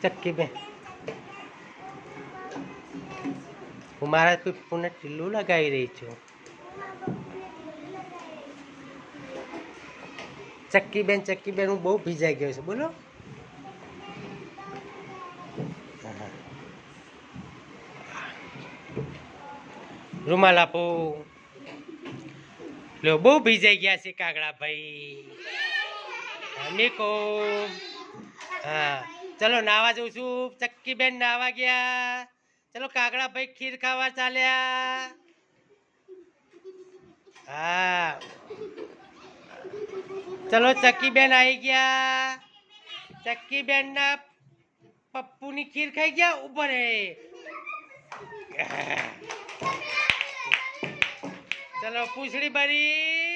ચક્કી બેન હું મારા પીપુને ટીલું લગાવી રહી છું. ચક્કી બેન હું બહુ ભીજાઈ ગયો છું. બોલો રૂમાલ આપો. લો બહુ ભીજાઈ ગયા છે કાગડા ભાઈ. નીકો હા ચલો નાવા જઉં છું. ચક્કી બેન નાવા ગયા. ચલો કાગડા ભાઈ ખીર ખાવા ચાલ્યા. હા ચલો ચક્કી બેન આવી ગયા. ચક્કી બેન ના પપ્પુની ખીર ખાઈ ગયા. ઉપર ચલો પૂછડી ભરી.